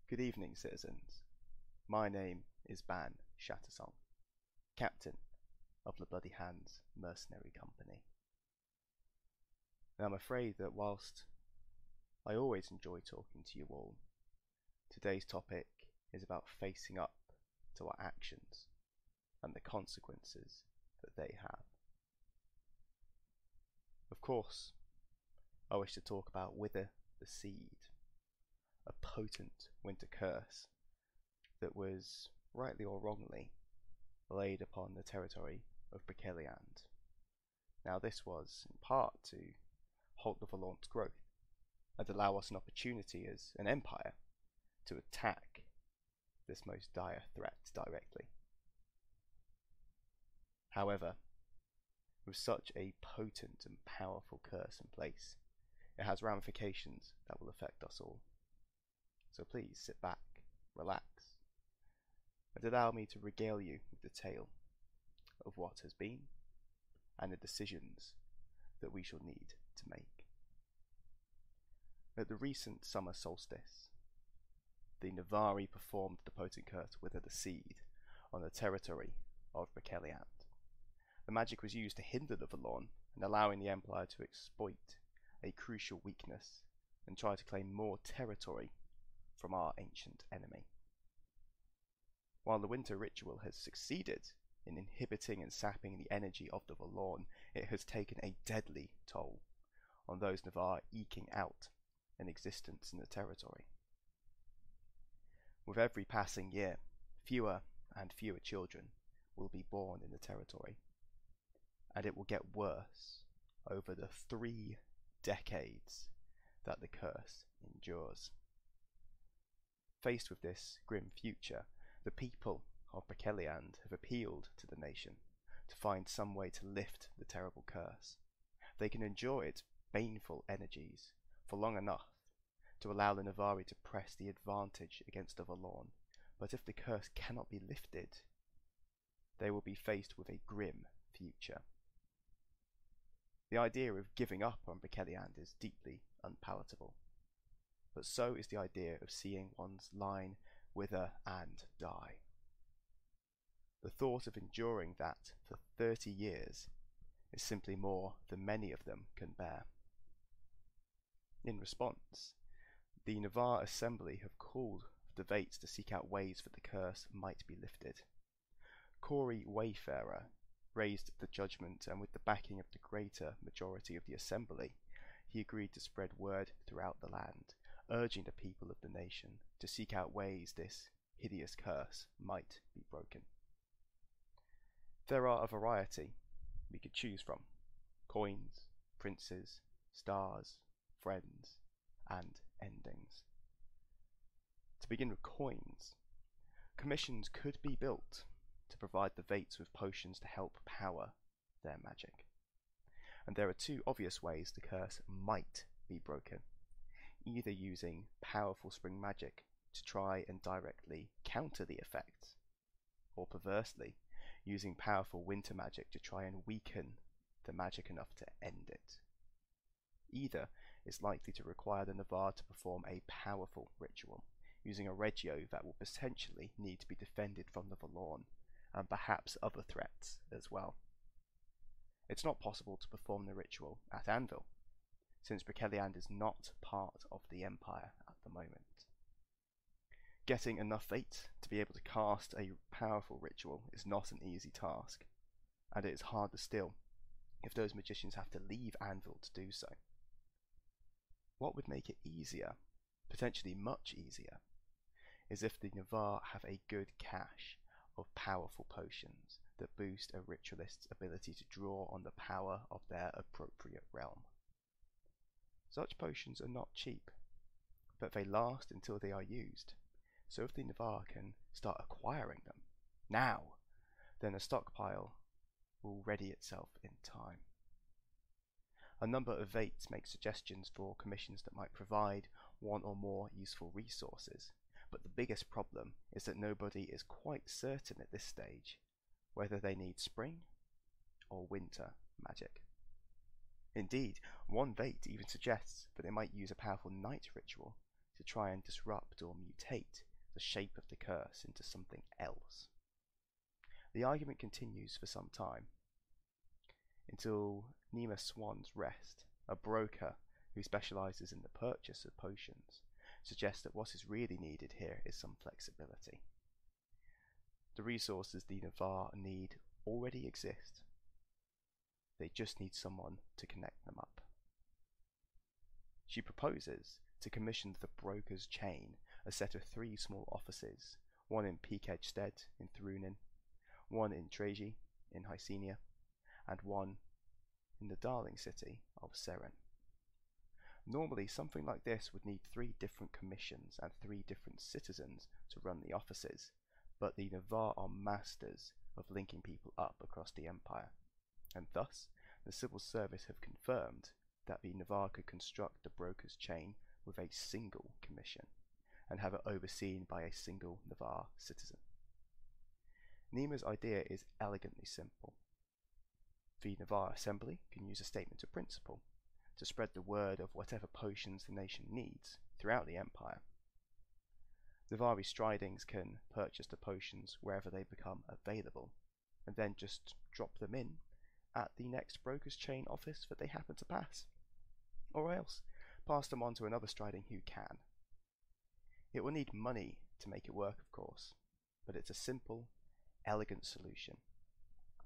Good evening, citizens. My name is Ban Shattersong, captain of the Bloody Hands Mercenary Company. And I'm afraid that whilst I always enjoy talking to you all, today's topic is about facing up to our actions and the consequences that they have. Of course, I wish to talk about Whither the Seed, a potent winter curse that was, rightly or wrongly, laid upon the territory of Broceliande. Now this was, in part, to halt the Valornt's growth and allow us an opportunity as an empire to attack this most dire threat directly. However, with such a potent and powerful curse in place, it has ramifications that will affect us all. So please sit back, relax, and allow me to regale you with the tale of what has been and the decisions that we shall need to make. At the recent summer solstice, the Navarri performed the potent curse Whither the Seed on the territory of Broceliande. The magic was used to hinder the Valorn and allowing the Empire to exploit a crucial weakness and try to claim more territory from our ancient enemy. While the winter ritual has succeeded in inhibiting and sapping the energy of the Valorn, it has taken a deadly toll on those Navarr eking out an existence in the territory. With every passing year, fewer and fewer children will be born in the territory, and it will get worse over the 3 decades that the curse endures. Faced with this grim future, the people of Broceliande have appealed to the nation to find some way to lift the terrible curse. They can endure its baneful energies for long enough to allow the Navarri to press the advantage against the Valorn, but if the curse cannot be lifted, they will be faced with a grim future. The idea of giving up on Broceliande is deeply unpalatable, but so is the idea of seeing one's line wither and die. The thought of enduring that for 30 years is simply more than many of them can bear. In response, the Navarr Assembly have called the Vates to seek out ways that the curse might be lifted. Corey Wayfarer raised the judgment, and with the backing of the greater majority of the Assembly, he agreed to spread word throughout the land, urging the people of the nation to seek out ways this hideous curse might be broken. There are a variety we could choose from: coins, princes, stars, friends, and endings. To begin with coins, commissions could be built to provide the Vates with potions to help power their magic. And there are 2 obvious ways the curse might be broken: either using powerful spring magic to try and directly counter the effects, or perversely, using powerful winter magic to try and weaken the magic enough to end it. Either is likely to require the Navarr to perform a powerful ritual, using a regio that will potentially need to be defended from the Valorn, and perhaps other threats as well. It's not possible to perform the ritual at Anvil, since Broceliande is not part of the Empire at the moment. Getting enough Vates to be able to cast a powerful ritual is not an easy task, and it is harder still if those magicians have to leave Anvil to do so. What would make it easier, potentially much easier, is if the Navarr have a good cache of powerful potions that boost a ritualist's ability to draw on the power of their appropriate realm. Such potions are not cheap, but they last until they are used, so if the Navarr can start acquiring them now, then a stockpile will ready itself in time. A number of Vates make suggestions for commissions that might provide 1 or more useful resources, but the biggest problem is that nobody is quite certain at this stage whether they need spring or winter magic. Indeed, one Vate even suggests that they might use a powerful night ritual to try and disrupt or mutate the shape of the curse into something else. The argument continues for some time, until Nima Swan's Rest, a broker who specializes in the purchase of potions, suggests that what is really needed here is some flexibility. The resources the Navarr need already exist. They just need someone to connect them up. She proposes to commission the Broker's Chain, a set of 3 small offices, one in Peakedstead in Thrunin, one in Treji in Hysenia, and one in the darling city of Seren. Normally, something like this would need 3 different commissions and 3 different citizens to run the offices, but the Navarr are masters of linking people up across the Empire, and thus the civil service have confirmed that the Navarr could construct the Broker's Chain with a single commission, and have it overseen by a single Navarr citizen. Nima's idea is elegantly simple. The Navarr Assembly can use a statement of principle to spread the word of whatever potions the nation needs throughout the Empire. Navarri Stridings can purchase the potions wherever they become available, and then just drop them in at the next Broker's Chain office that they happen to pass, or else pass them on to another Striding who can. It will need money to make it work, of course, but it's a simple, elegant solution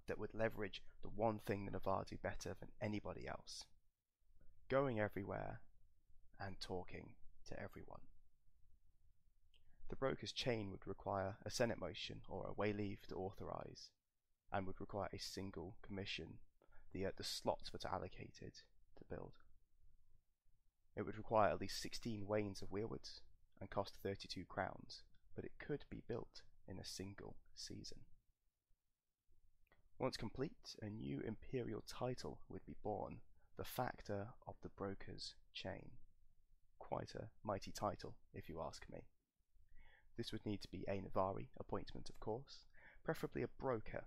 that would leverage the one thing the Navarr do better than anybody else: going everywhere and talking to everyone. The Broker's Chain would require a Senate motion or a way leave to authorize, and would require a single commission, the slots that are allocated to build. It would require at least 16 wains of weirwood and cost 32 crowns, but it could be built in a single season. Once complete, a new imperial title would be born, the Factor of the Broker's Chain. Quite a mighty title, if you ask me. This would need to be a Navarri appointment, of course, preferably a broker,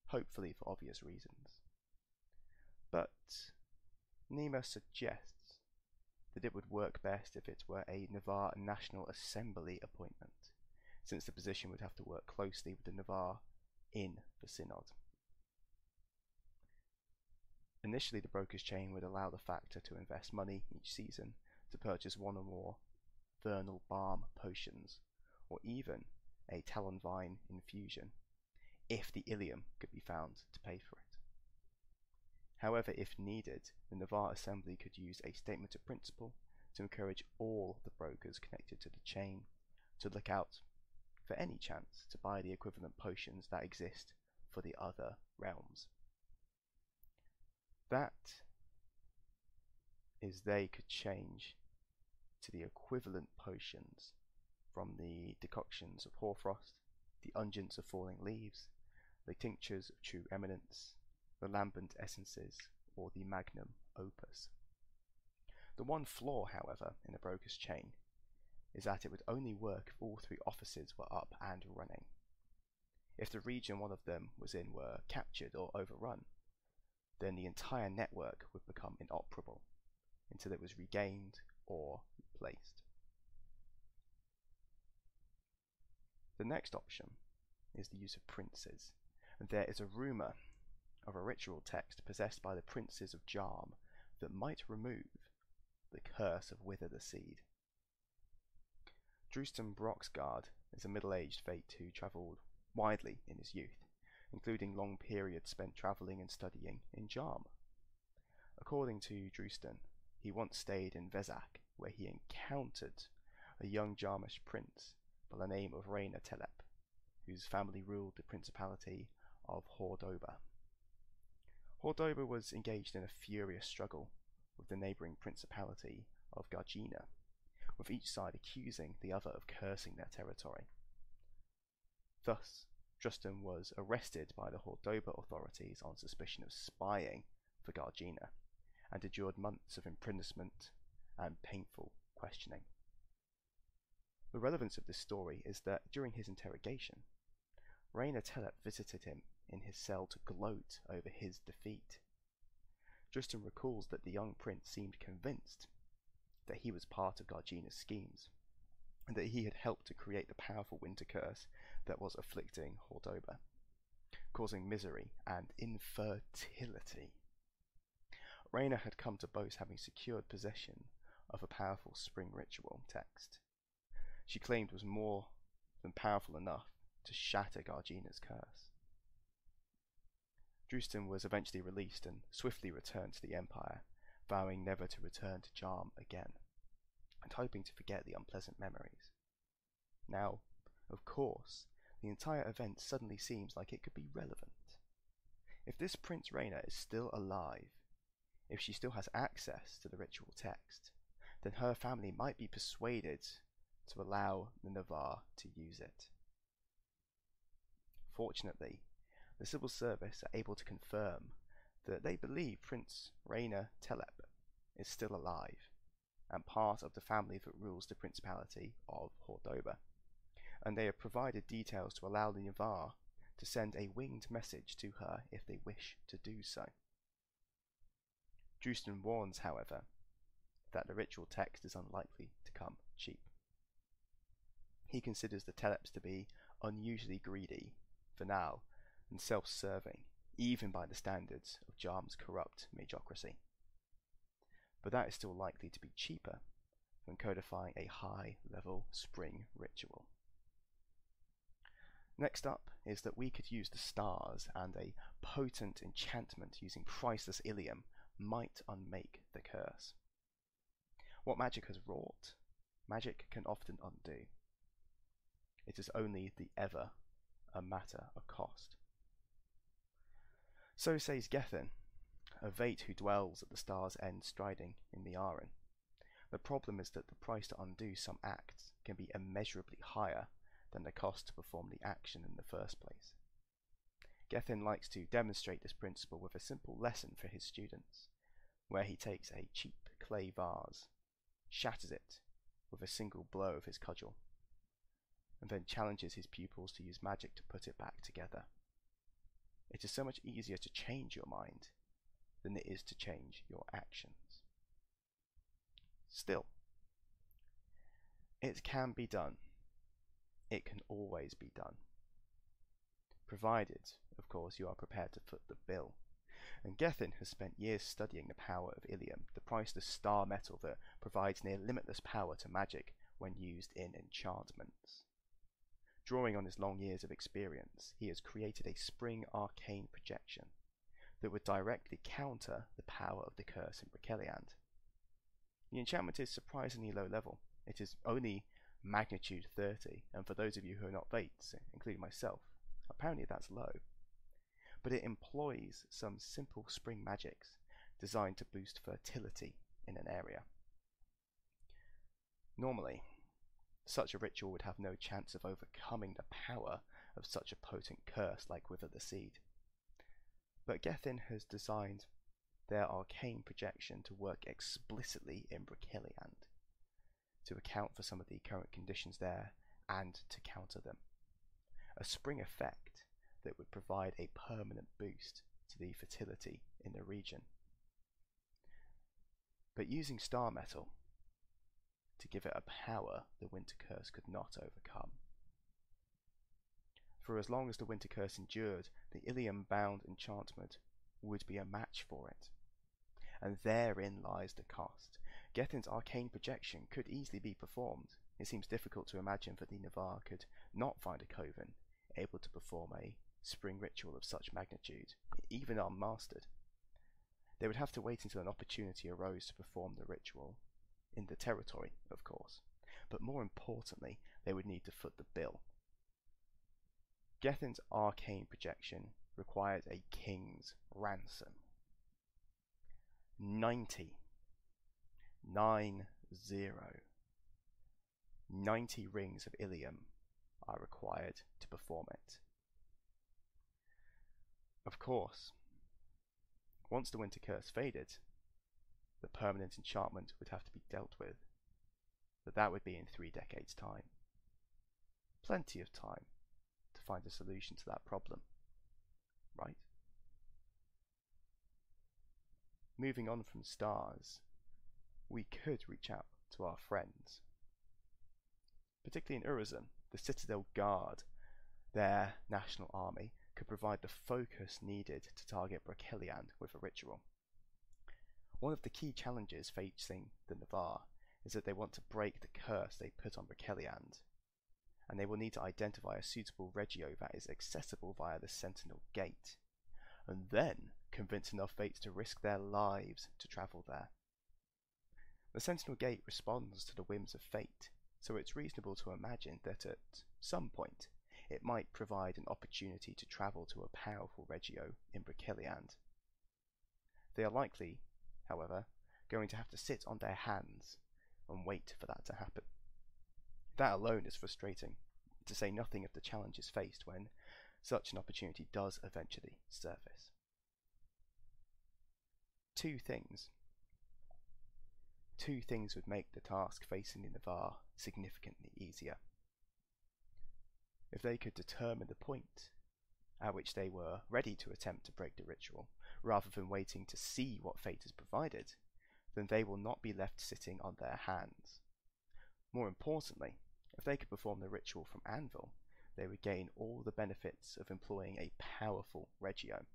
hopefully for obvious reasons. But Nima suggests that it would work best if it were a Navarr National Assembly appointment, since the position would have to work closely with the Navarr in the Synod. Initially, the Broker's Chain would allow the Factor to invest money each season to purchase 1 or more Vernal Balm potions, or even a Talon Vine infusion, if the Ilium could be found to pay for it. However, if needed, the Navarr Assembly could use a statement of principle to encourage all the brokers connected to the chain to look out for any chance to buy the equivalent potions that exist for the other realms. That is, they could change to the equivalent potions from the decoctions of hoarfrost, the unguents of falling leaves, the tinctures of true eminence, the lambent essences, or the magnum opus. The one flaw, however, in the Broker's Chain is that it would only work if all 3 offices were up and running. If the region one of them was in were captured or overrun, then the entire network would become inoperable until it was regained or replaced. The next option is the use of princes, and there is a rumour of a ritual text possessed by the princes of Jarm that might remove the curse of Whither the Seed. Drustan Broxgard is a middle-aged Fate who travelled widely in his youth, including long periods spent travelling and studying in Jarm. According to Drustan, he once stayed in Vezak, where he encountered a young Jarmish prince by the name of Raina Telep, whose family ruled the Principality of Hordoba. Hordoba was engaged in a furious struggle with the neighbouring Principality of Gargina, with each side accusing the other of cursing their territory. Thus, Drustan was arrested by the Hordoba authorities on suspicion of spying for Gargina, and endured months of imprisonment and painful questioning. The relevance of this story is that during his interrogation, Raina Telep visited him in his cell to gloat over his defeat. Drustan recalls that the young prince seemed convinced that he was part of Gargina's schemes, and that he had helped to create the powerful winter curse that was afflicting Hordoba, causing misery and infertility. Rayna had come to boast having secured possession of a powerful spring ritual text she claimed was more than powerful enough to shatter Gargina's curse. Drustan was eventually released and swiftly returned to the Empire, vowing never to return to Charm again, and hoping to forget the unpleasant memories. Now, of course, the entire event suddenly seems like it could be relevant. If this Prince Rayna is still alive, if she still has access to the ritual text, then her family might be persuaded to allow the Navarr to use it. Fortunately, the civil service are able to confirm that they believe Prince Rayna Telep is still alive and part of the family that rules the Principality of Hordoba, and they have provided details to allow the Navarr to send a winged message to her if they wish to do so. Drustan warns, however, that the ritual text is unlikely to come cheap. He considers the Teleps to be unusually greedy, venal, and self-serving, even by the standards of Jarm's corrupt magocracy. But that is still likely to be cheaper than codifying a high-level spring ritual. Next up is that we could use the stars, and a potent enchantment using priceless Ilium might unmake the curse. What magic has wrought, magic can often undo. It is only the ever a matter of cost. So says Gethin, a Vate who dwells at the star's end striding in the Aran. The problem is that the price to undo some acts can be immeasurably higher than the cost to perform the action in the first place. Gethin likes to demonstrate this principle with a simple lesson for his students, where he takes a cheap clay vase, shatters it with a single blow of his cudgel, and then challenges his pupils to use magic to put it back together. It is so much easier to change your mind than it is to change your actions. Still, it can be done. It can always be done. Provided, of course, you are prepared to foot the bill. And Gethin has spent years studying the power of Ilium, the priceless star metal that provides near limitless power to magic when used in enchantments. Drawing on his long years of experience, he has created a spring arcane projection that would directly counter the power of the curse in Broceliande. The enchantment is surprisingly low level. It is only magnitude 30, and for those of you who are not Vates, including myself, apparently that's low. But it employs some simple spring magics designed to boost fertility in an area. Normally, such a ritual would have no chance of overcoming the power of such a potent curse like Whither the Seed. But Gethin has designed their arcane projection to work explicitly in Broceliande, to account for some of the current conditions there and to counter them. A spring effect that would provide a permanent boost to the fertility in the region. But using star metal to give it a power the winter curse could not overcome. For as long as the winter curse endured, the Ilium-bound enchantment would be a match for it. And therein lies the cost. Gethin's arcane projection could easily be performed. It seems difficult to imagine that the Navarr could not find a coven able to perform a spring ritual of such magnitude, even unmastered. They would have to wait until an opportunity arose to perform the ritual, in the territory, of course, but more importantly, they would need to foot the bill. Gethin's arcane projection required a king's ransom. 90 rings of Ilium are required to perform it. Of course, once the winter curse faded, the permanent enchantment would have to be dealt with, but that would be in 3 decades' time. Plenty of time to find a solution to that problem, right? Moving on from stars, we could reach out to our friends. Particularly in Urizen, the Citadel Guard, their national army, could provide the focus needed to target Broceliande with a ritual. One of the key challenges facing the Navarr is that they want to break the curse they put on Broceliande, and they will need to identify a suitable regio that is accessible via the Sentinel Gate, and then convince enough Fates to risk their lives to travel there. The Sentinel Gate responds to the whims of fate, so it's reasonable to imagine that at some point it might provide an opportunity to travel to a powerful regio in Broceliande. They are likely, however, going to have to sit on their hands and wait for that to happen. That alone is frustrating, to say nothing of the challenges faced when such an opportunity does eventually surface. Two things would make the task facing the Navarr significantly easier. If they could determine the point at which they were ready to attempt to break the ritual, rather than waiting to see what fate has provided, then they will not be left sitting on their hands. More importantly, if they could perform the ritual from Anvil, they would gain all the benefits of employing a powerful regio,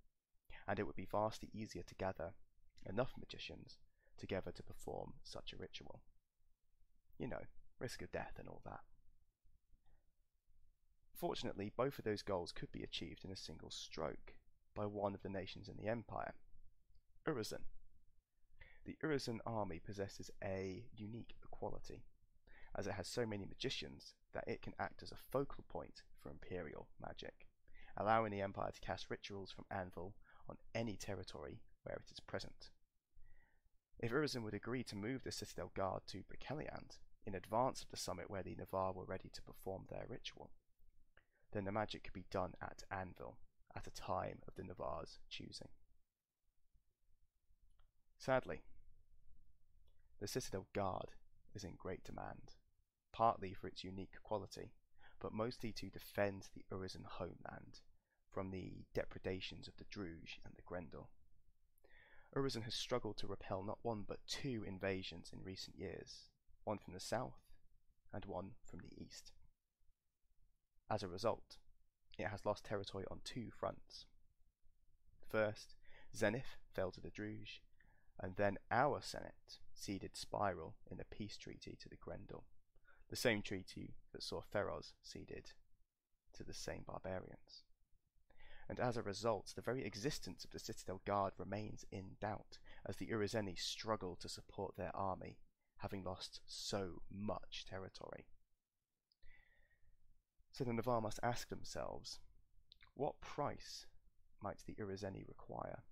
and it would be vastly easier to gather enough magicians together to perform such a ritual. You know, risk of death and all that. Fortunately, both of those goals could be achieved in a single stroke by one of the nations in the Empire, Urizen. The Urizen army possesses a unique quality, as it has so many magicians that it can act as a focal point for Imperial magic, allowing the Empire to cast rituals from Anvil on any territory where it is present. If Urizen would agree to move the Citadel Guard to Broceliande in advance of the summit where the Navarr were ready to perform their ritual, then the magic could be done at Anvil at a time of the Navarr's choosing. Sadly, the Citadel Guard is in great demand, partly for its unique quality, but mostly to defend the Urizen homeland from the depredations of the Druge and the Grendel. Urizen has struggled to repel not one but two invasions in recent years, one from the south and one from the east. As a result, it has lost territory on two fronts. First, Zenith fell to the Druge, and then our Senate ceded Spiral in a peace treaty to the Grendel, the same treaty that saw Feroz ceded to the same barbarians. And as a result, the very existence of the Citadel Guard remains in doubt, as the Urizeni struggle to support their army, having lost so much territory. So the Navarr must ask themselves, what price might the Urizeni require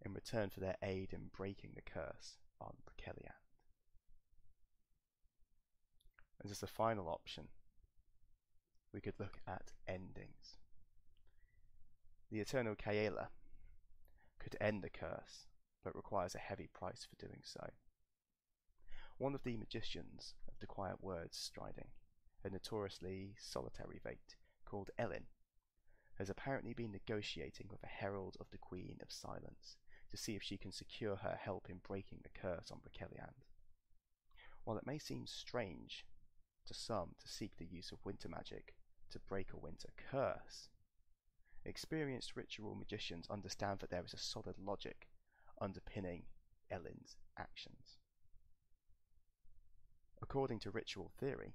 in return for their aid in breaking the curse on Broceliande? And as a final option, we could look at endings. The Eternal Kaela could end the curse, but requires a heavy price for doing so. One of the magicians of the Quiet Words striding, a notoriously solitary Vate called Ellin, has apparently been negotiating with a herald of the Queen of Silence to see if she can secure her help in breaking the curse on Broceliande. While it may seem strange to some to seek the use of winter magic to break a winter curse, experienced ritual magicians understand that there is a solid logic underpinning Ellin's actions. According to ritual theory,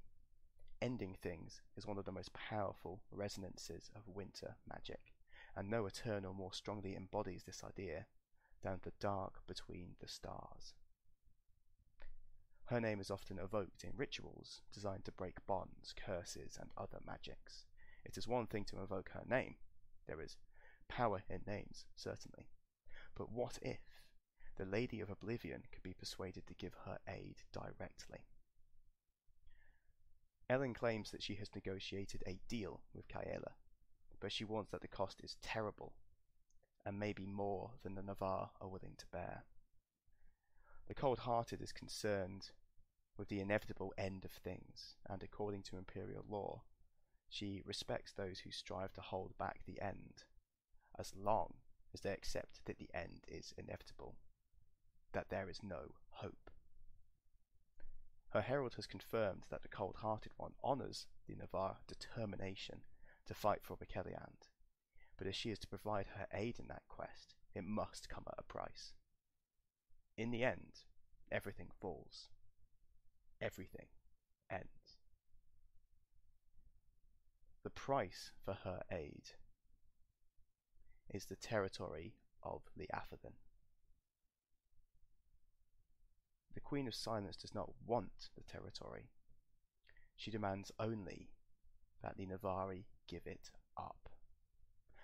ending things is one of the most powerful resonances of winter magic, and no Eternal more strongly embodies this idea than the dark between the stars. Her name is often evoked in rituals designed to break bonds, curses, and other magics. It is one thing to invoke her name. There is power in names, certainly. But what if the Lady of Oblivion could be persuaded to give her aid directly? Ellin claims that she has negotiated a deal with Kaela, but she warns that the cost is terrible, and may be more than the Navarr are willing to bear. The cold-hearted is concerned with the inevitable end of things, and according to Imperial law, she respects those who strive to hold back the end, as long as they accept that the end is inevitable, that there is no hope. Her herald has confirmed that the cold-hearted one honours the Navarr determination to fight for Broceliande, but if she is to provide her aid in that quest, it must come at a price. In the end, everything falls. Everything ends. The price for her aid is the territory of the Atherton. The Queen of Silence does not want the territory. She demands only that the Navarri give it up,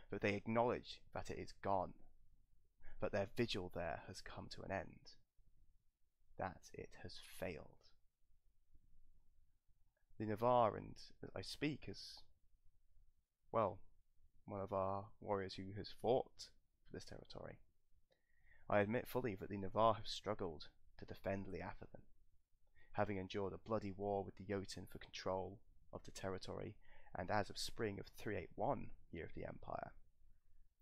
that they acknowledge that it is gone, that their vigil there has come to an end, that it has failed. The Navarr, and I speak as, well, one of our warriors who has fought for this territory. I admit fully that the Navarr have struggled to defend the Atherton, having endured a bloody war with the Jotun for control of the territory, and as of spring of 381, year of the Empire,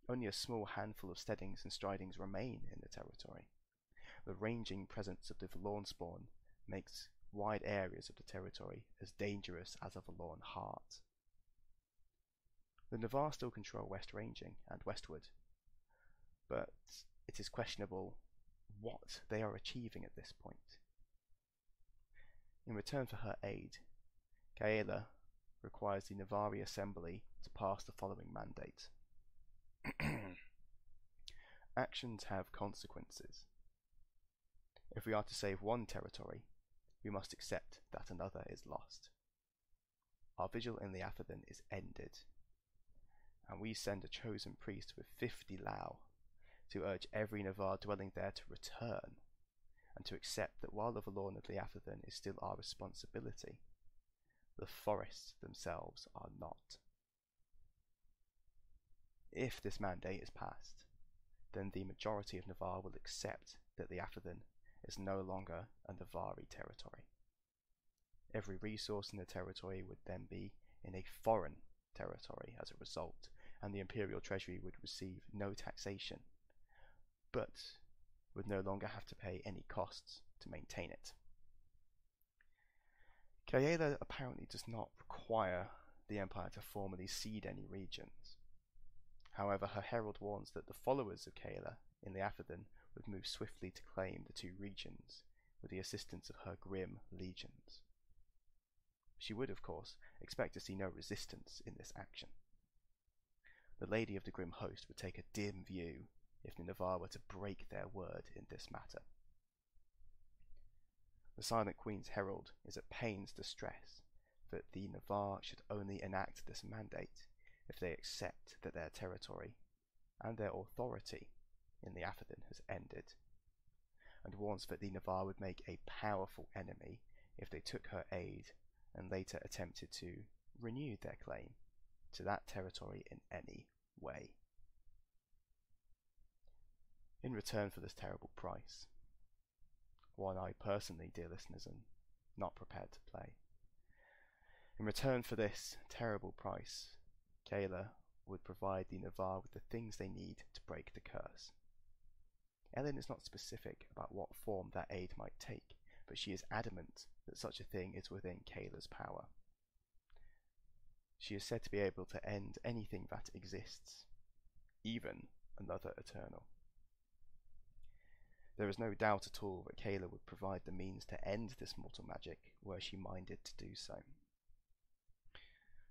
only a small handful of steadings and stridings remain in the territory. The ranging presence of the Forlornspawn makes wide areas of the territory as dangerous as a forlorn heart. The Navarr still control West Ranging and westward, but it is questionable what they are achieving at this point. In return for her aid, Gaela requires the Navarri Assembly to pass the following mandate. Actions have consequences. If we are to save one territory, we must accept that another is lost. Our vigil in the Atherton is ended, and we send a chosen priest with 50 Lao to urge every Navarr dwelling there to return, and to accept that while the Forlorn of the Atherton is still our responsibility, the forests themselves are not. If this mandate is passed, then the majority of Navarr will accept that the Atherton is no longer a Navarri territory. Every resource in the territory would then be in a foreign territory as a result, and the imperial treasury would receive no taxation, but would no longer have to pay any costs to maintain it. Gaela apparently does not require the Empire to formally cede any regions. However, her herald warns that the followers of Gaela in the Atherton would move swiftly to claim the two regions with the assistance of her grim legions. She would, of course, expect to see no resistance in this action. The Lady of the Grim Host would take a dim view if the Navarr were to break their word in this matter. The Silent Queen's herald is at pains to stress that the Navarr should only enact this mandate if they accept that their territory and their authority in the Atherton has ended, and warns that the Navarr would make a powerful enemy if they took her aid and later attempted to renew their claim to that territory in any way. In return for this terrible price, one I personally, dear listeners, am not prepared to pay. In return for this terrible price, Gaela would provide the Navarr with the things they need to break the curse. Ellen is not specific about what form that aid might take, but she is adamant that such a thing is within Gaela's power. She is said to be able to end anything that exists, even another Eternal. There is no doubt at all that Gaela would provide the means to end this mortal magic were she minded to do so.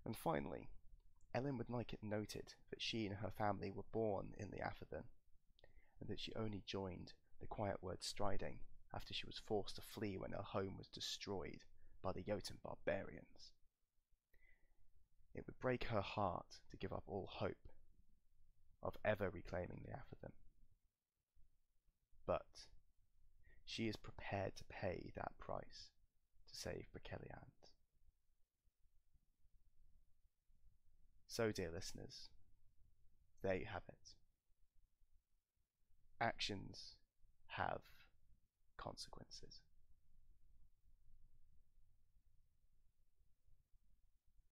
And finally, Ellen would like it noted that she and her family were born in the Atherton, and that she only joined the quiet word striding after she was forced to flee when her home was destroyed by the Jotun barbarians. It would break her heart to give up all hope of ever reclaiming the Atherton. But she is prepared to pay that price to save Broceliande. So, dear listeners, there you have it. Actions have consequences.